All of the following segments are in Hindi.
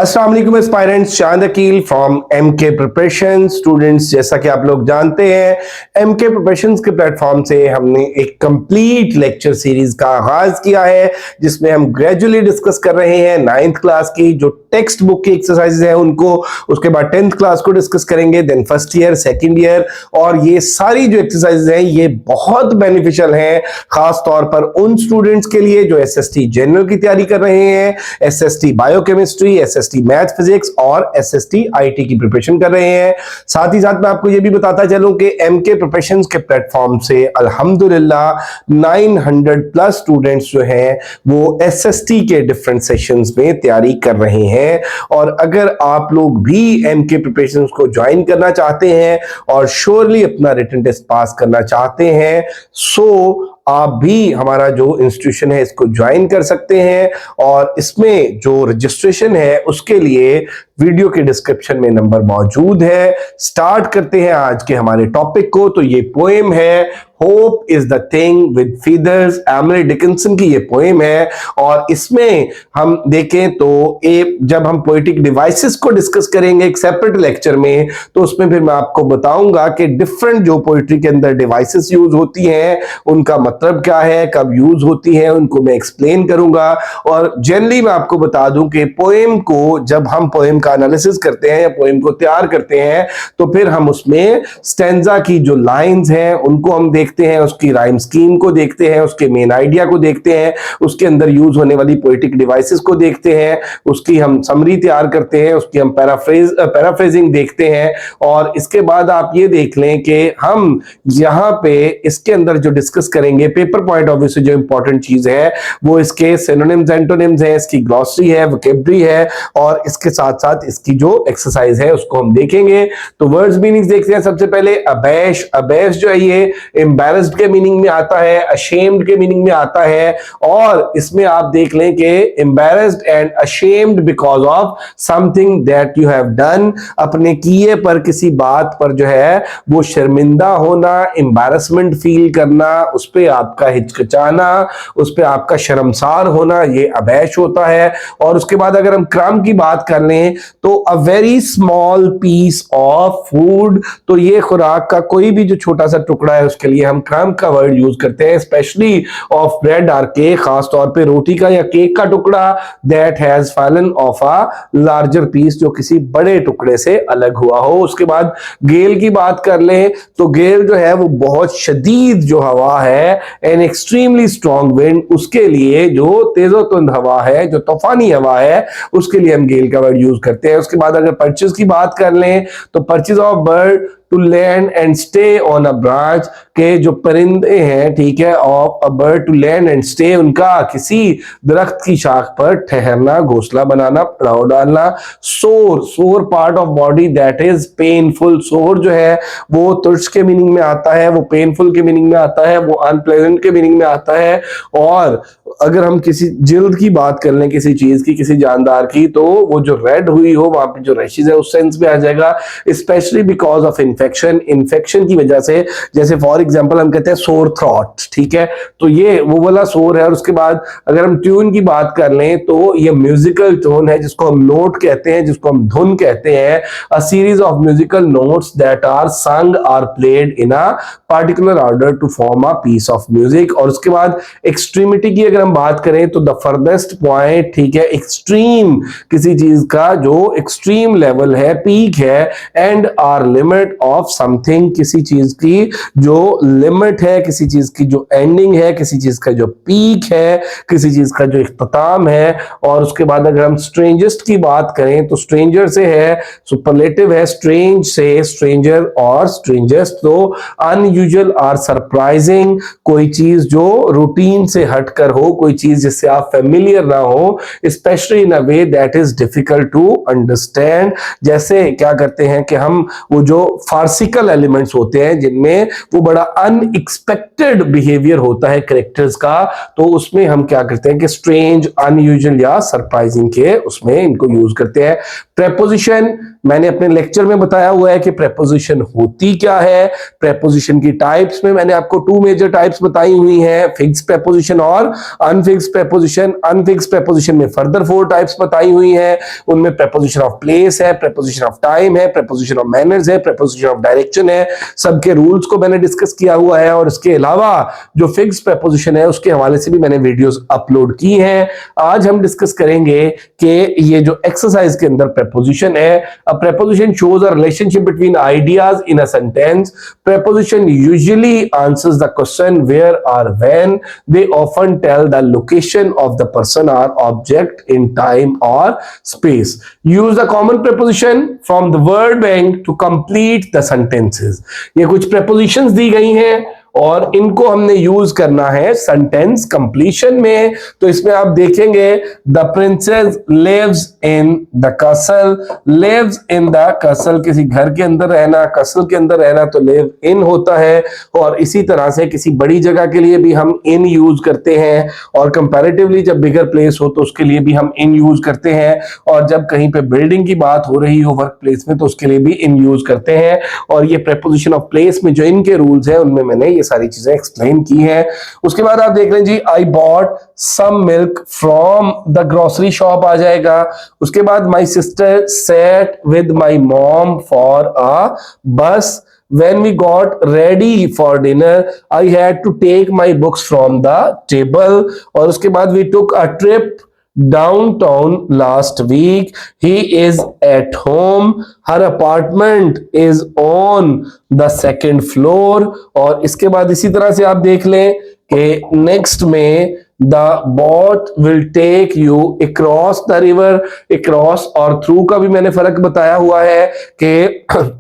अस्सलाम वालेकुम aspirants, Shahid Aqeel from MK preparation. Students, जैसा कि आप लोग जानते हैं, एमके प्रिपरेशन के प्लेटफॉर्म से हमने एक कंप्लीट लेक्चर सीरीज का आगाज किया है, जिसमें हम ग्रेजुअली डिस्कस कर रहे हैं 9th क्लास की जो टेक्स्ट बुक की एक्सरसाइजेज है उनको, उसके बाद 10th क्लास को डिस्कस करेंगे, then first year, second year. और ये सारी जो एक्सरसाइजेज हैं ये बहुत बेनिफिशियल हैं, खास तौर पर उन स्टूडेंट्स के लिए जो एसएसटी जनरल की तैयारी कर रहे हैं, SST biochemistry, SST math physics और एसएसटी आईटी की प्रिपरेशन कर रहे हैं। साथ ही साथ मैं आपको ये भी बताता चलूं कि एमके प्रिपरेशन के प्लेटफॉर्म से अल्हम्दुलिल्लाह 900 प्लस स्टूडेंट्स जो हैं वो एसएसटी के डिफरेंट सेशंस में तैयारी कर रहे हैं। और अगर आप लोग भी एमके प्रिपरेशन को ज्वाइन करना चाहते हैं और श्योरली अपना रिटन टेस्ट पास करना चाहते हैं, सो आप भी हमारा जो इंस्टीट्यूशन है इसको ज्वाइन कर सकते हैं। और इसमें जो रजिस्ट्रेशन है उसके लिए वीडियो के डिस्क्रिप्शन में नंबर मौजूद है। स्टार्ट करते हैं आज के हमारे टॉपिक को। तो ये पोएम है hope is the thing with feathers, Emily Dickinson की ये पोएम है। और इसमें हम देखें तो जब हम पोएटिक डिवाइसेस को डिस्कस करेंगे एक सेपरेट लेक्चर में, तो उसमें फिर मैं आपको बताऊंगा कि डिफरेंट जो पोएट्री के अंदर डिवाइसेस यूज होती हैं उनका मतलब क्या है, कब यूज होती है, उनको मैं एक्सप्लेन करूंगा। और जनरली मैं आपको बता दूं कि पोएम को जब हम पोएम का एनालिसिस करते हैं या पोएम को तैयार करते हैं तो फिर हम उसमें स्टैंजा की जो लाइंस हैं उनको हम देखते हैं, उसकी राइम स्कीम को देखते हैं, उसके मेन आइडिया को देखते हैं, उसके अंदर यूज होने वाली पोएटिक डिवाइसेस को देखते हैं, उसकी हम समरी तैयार करते हैं, उसकी हम पैराफ्रेजिंग देखते हैं। और इसके बाद आप ये देख लें कि हम यहां पे इसके अंदर जो डिस्कस करेंगे पेपर पॉइंट ऑफ व्यू से जो इंपॉर्टेंट चीज है वो इसके सिनोनिम्स एंटोनिम्स है, इसकी ग्लॉसरी है, वोकैबुलरी है, और इसके साथ साथ इसकी जो एक्सरसाइज है उसको हम देखेंगे। तो वर्ड्स मीनिंग्स देखते हैं। सबसे पहले अबैश। अबैश जो है ये एम्बैरेस्ड के मीनिंग में आता है, अशेम्ड के मीनिंग में आता है। और इसमें आप देख लें कि embarrassed and ashamed because of something that you have done, अपने किए पर किसी बात पर जो है वो शर्मिंदा होना, एम्बैरेसमेंट फील करना, उस पर आपका हिचकिचाना, उस पर आपका शर्मसार होना, ये अबैश होता है। और उसके बाद अगर हम क्रम की बात कर लें तो a very small piece of food, तो ये खुराक का कोई भी जो छोटा सा टुकड़ा है उसके लिए हम क्रम का वर्ड यूज करते हैं, स्पेशली ऑफ ब्रेड और केक, खास तौर पे रोटी का या केक का टुकड़ा, that has fallen off a larger piece, जो किसी बड़े टुकड़े से अलग हुआ हो। उसके बाद गेल की बात कर लें तो गेल जो है वो बहुत शदीद जो हवा है, एन एक्सट्रीमली स्ट्रॉन्ग विंड, उसके लिए जो तेजो तुंद हवा है, जो तूफानी हवा है, उसके लिए हम गेल का वर्ड यूज करते हैं। उसके बाद अगर परचेज की बात कर लें तो perches of bird to land and stay on a branch, के जो परिंदे हैं, ठीक है, of a bird to land and stay, उनका किसी दरख्त की शाख पर ठहरना, घोंसला बनाना, पड़ाव डालना। सोर, सोर part of body that is painful, सोर जो है वो तुर्स के मीनिंग में आता है, वो पेनफुल के मीनिंग में आता है, वो अनप्लेजेंट के मीनिंग में आता है। और अगर हम किसी जिल्द की बात कर लें, किसी चीज की, किसी जानदार की, तो वो जो रेड हुई हो वहां पे जो रैशेज है उस सेंस में आ जाएगा, specially because of infection, infection की वजह से। जैसे फॉर एग्जांपल हम कहते हैं सोर थ्रोट, ठीक है, तो ये वो वाला सोर है। और उसके बाद अगर हम ट्यून की बात कर लें तो ये म्यूजिकल टोन है जिसको हम नोट कहते हैं, जिसको हम धुन कहते हैं, a series of musical notes that are sung are played in a particular order to form a piece of music. और उसके बाद एक्सट्रीमिटी की अगर हम बात करें तो द फर्देस्ट पॉइंट, ठीक है, एक्सट्रीम किसी चीज का जो एक्सट्रीम लेवल है, पीक है, end or limit of something, किसी चीज की जो लिमिट है, किसी चीज की जो एंडिंग है, किसी चीज का जो पीक है, किसी चीज का जो इख्तिताम है। और उसके बाद अगर हम स्ट्रेंजेस्ट की बात करें तो स्ट्रेंजर से है, सुपरलेटिव है, स्ट्रेंज से स्ट्रेंजर और स्ट्रेंजेस्ट। तो अनयूजुअल और सरप्राइजिंग, कोई चीज जो रूटीन से हटकर हो, कोई चीज जिससे आप फेमिलियर ना हो, specially in a way that is difficult to understand. जैसे क्या करते हैं कि हम वो जो फार्सिकल एलिमेंट्स होते हैं जिनमें वो बड़ा अनएक्सपेक्टेड बिहेवियर होता है कैरेक्टर्स का, तो उसमें हम क्या करते हैं कि स्ट्रेंज, अनयूजुअल या सरप्राइजिंग के उसमें इनको यूज करते हैं। प्रेपोजिशन, मैंने अपने लेक्चर में बताया हुआ है कि प्रेपोजिशन होती क्या है। प्रेपोजिशन की टाइप्स में मैंने आपको 2 मेजर टाइप्स बताई हुई हैं, फिक्स्ड प्रेपोजिशन और अनफिक्स्ड प्रेपोजिशन, अनफिक्स्ड प्रेपोजिशन में फर्दर 4 टाइप्स बताई हुई हैं। उनमें प्रेपोजिशन ऑफ प्लेस है, प्रेपोजिशन ऑफ टाइम है, प्रेपोजिशन ऑफ मैनर्स है, प्रेपोजिशन ऑफ डायरेक्शन है। सबके रूल्स को मैंने डिस्कस किया हुआ है और इसके अलावा जो फिक्स्ड प्रेपोजिशन है उसके हवाले से भी मैंने वीडियोस अपलोड की हैं। आज हम डिस्कस करेंगे कि ये जो एक्सरसाइज के अंदर प्रेपोजिशन है, a preposition shows a relationship between ideas in a sentence. Preposition usually answers the question where और when. They often tell the location of the person और ऑब्जेक्ट इन टाइम और space. Use the common preposition from the word bank to complete the sentences. ये कुछ प्रेपोजिशंस दी गई हैं और इनको हमने यूज करना है सेंटेंस कंप्लीशन में। तो इसमें आप देखेंगे the princess lives in the castle. Lives in the castle, किसी घर के अंदर रहना, कैसल के अंदर रहना तो लिव इन होता है। और इसी तरह से किसी बड़ी जगह के लिए भी हम इन यूज करते हैं और कंपैरेटिवली जब बिगर प्लेस हो तो उसके लिए भी हम इन यूज करते हैं। और जब कहीं पे बिल्डिंग की बात हो रही हो वर्क प्लेस में तो उसके लिए भी इन यूज करते हैं। और ये प्रेपोजिशन ऑफ प्लेस में जो इनके रूल्स हैं उनमें मैंने सारी चीजें एक्सप्लेन की है। उसके बाद आप देख लें जी, I bought some milk from the grocery shop आ जाएगा। उसके बाद my sister sat with my mom for a bus. When we got ready for dinner, I had to take my books from the table. और उसके बाद we took a trip downtown last week. He is at home. Her apartment is on the second floor. और इसके बाद इसी तरह से आप देख लें कि नेक्स्ट में the boat will take you across the river. across और through का भी मैंने फर्क बताया हुआ है कि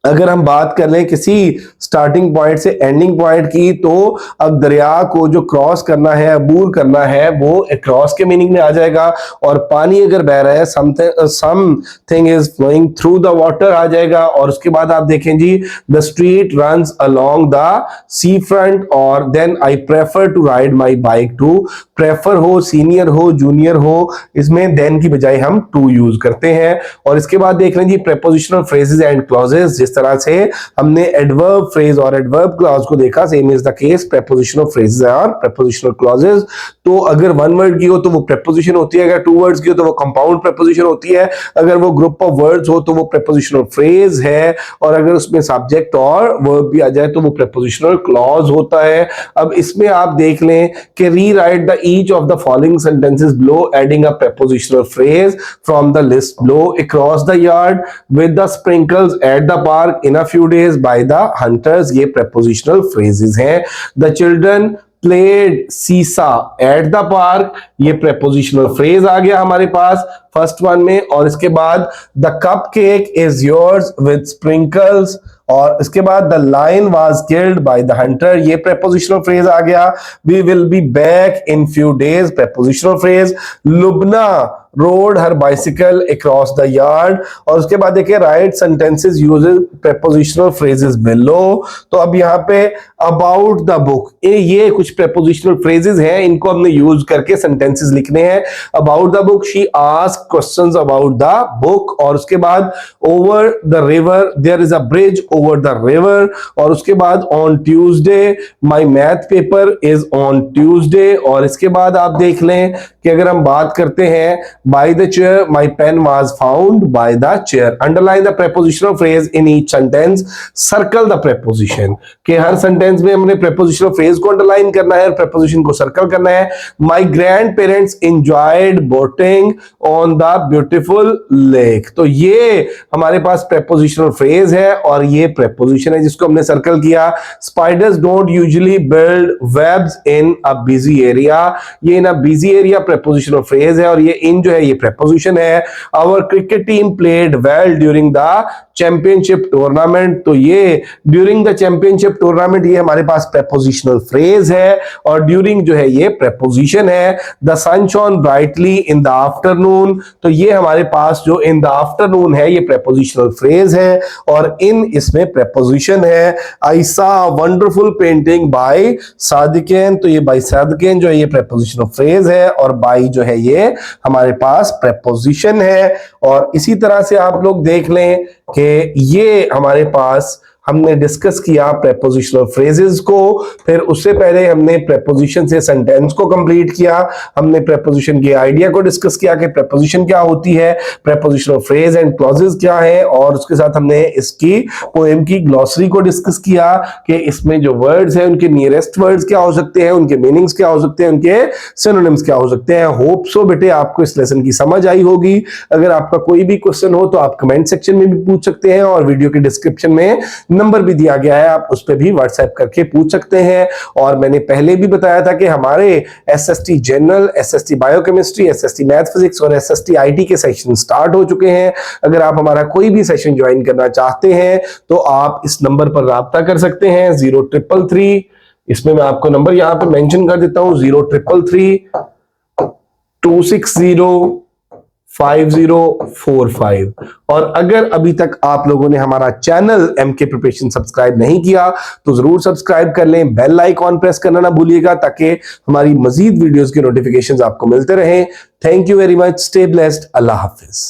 अगर हम बात कर लें किसी स्टार्टिंग पॉइंट से एंडिंग पॉइंट की तो अब दरिया को जो क्रॉस करना है, अबूर करना है, वो क्रॉस के मीनिंग में आ जाएगा। और पानी अगर बह रहा है, something is flowing through the water आ जाएगा। और उसके बाद आप देखें जी, the street runs along the sea front. और then I prefer to ride my bike too. Prefer हो, सीनियर हो, जूनियर हो, इसमें देन की बजाय हम टू यूज करते हैं। और इसके बाद देख लें जी, प्रेपोजिशनल फ्रेजेस एंड क्लॉजेस। जिस तरह से हमने एडवर्ब फ्रेज और एडवर्ब क्लॉज को देखा, same is the case prepositional phrases और प्रेपोजिशनल क्लॉजेस। तो अगर वन वर्ड की हो तो वो प्रेपोजिशन होती है, अगर टू वर्ड्स की हो तो वो कंपाउंड प्रेपोजिशन होती है, अगर वो ग्रुप ऑफ वर्ड्स हो तो वो प्रेपोजिशनल फ्रेज है, और अगर उसमें सब्जेक्ट और वर्ब भी आ जाए तो वो प्रेपोजिशनल क्लॉज होता है। अब इसमें आप देख लें कि rewrite the each of the following sentences below adding a prepositional phrase from the list below. Across the yard with the sprinkles at the park in a few days by the hunters. ये प्रेपोजिशनल फ्रेजेस हैं। द चिल्ड्रन प्लेड सीसा एट द पार्क, ये प्रेपोजिशनल फ्रेज आ गया हमारे पास फर्स्ट वन में। और इसके बाद the cup cake is yours with sprinkles. और इसके बाद the lion was killed by the hunter, ये प्रेपोजिशनल फ्रेज आ गया। We will be back in few days, prepositional phrase. Lubna rode her bicycle across the yard. और उसके बाद देखिए, write sentences uses prepositional phrases below. तो अब यहाँ पे अबाउट द बुक, ये कुछ प्रेपोजिशनल फ्रेजेस हैं, इनको हमने यूज करके सेंटेंसेस लिखने हैं। About the book, she asked questions about the book. और उसके बाद over the river, there is a bridge over the river. और उसके बाद on Tuesday my math paper is on Tuesday. और इसके बाद आप देख लें कि अगर हम बात करते हैं by the chair my pen was found by the chair. Underline the prepositional phrase in each sentence. Circle the preposition, कि हर सेंटेंस में हमने prepositional phrase को अंडरलाइन करना है और preposition को सर्कल करना है। My grandparents enjoyed boating on the beautiful lake. तो ये हमारे पास prepositional phrase है और ये preposition है जिसको हमने सर्कल किया। Spiders don't usually build webs in a busy area, ये in a busy area prepositional phrase है और ये in जो है ये preposition है। Our cricket team played well during the championship tournament, तो ये during the championship tournament ये हमारे पास prepositional phrase है और during जो है ये preposition है। The sun shone brightly in the afternoon, तो ये हमारे पास जो in the afternoon है ये prepositional phrase है और in इसमें preposition है। I saw a wonderful painting by सादिकेन, तो ये by सादिकेन जो है ये prepositional phrase है और by जो है ये हमारे पास preposition है। और इसी तरह से आप लोग देख लें कि ये हमारे पास हमने डिस्कस किया प्रेपोजिशनल फ्रेजेस को, फिर उससे पहले हमने प्रेपोजिशन से सेंटेंस को कंप्लीट किया, हमने प्रेपोजिशन के आइडिया को डिस्कस किया कि प्रेपोजिशन क्या होती है, प्रेपोजिशनल फ्रेज एंड क्लॉजेस क्या है, और उसके साथ हमने इसकी पोएम की ग्लॉसरी को डिस्कस किया कि इसमें जो वर्ड्स हैं उनके नियरेस्ट वर्ड्स क्या हो सकते हैं, उनके मीनिंग्स क्या हो सकते हैं, उनके सिनोनिम्स क्या हो सकते हैं। होप सो बेटे आपको इस लेसन की समझ आई होगी। अगर आपका कोई भी क्वेश्चन हो तो आप कमेंट सेक्शन में भी पूछ सकते हैं, और वीडियो के डिस्क्रिप्शन में नंबर भी दिया गया है, आप उस पर भी व्हाट्सएप करके पूछ सकते हैं। और मैंने पहले भी बताया था कि हमारे SST general, SST biochemistry, SST math physics और एसएसटी आईटी के सेशन स्टार्ट हो चुके हैं। अगर आप हमारा कोई भी सेशन ज्वाइन करना चाहते हैं तो आप इस नंबर पर राब्ता कर सकते हैं 0333, इसमें मैं आपको नंबर यहां पे मेंशन कर देता हूं 0333 260 5045। और अगर अभी तक आप लोगों ने हमारा चैनल एमके प्रिपरेशन सब्सक्राइब नहीं किया तो जरूर सब्सक्राइब कर लें, बेल आइकॉन प्रेस करना ना भूलिएगा ताकि हमारी मजीद वीडियोस के नोटिफिकेशंस आपको मिलते रहें। Thank you very much, stay blessed, Allah Hafiz.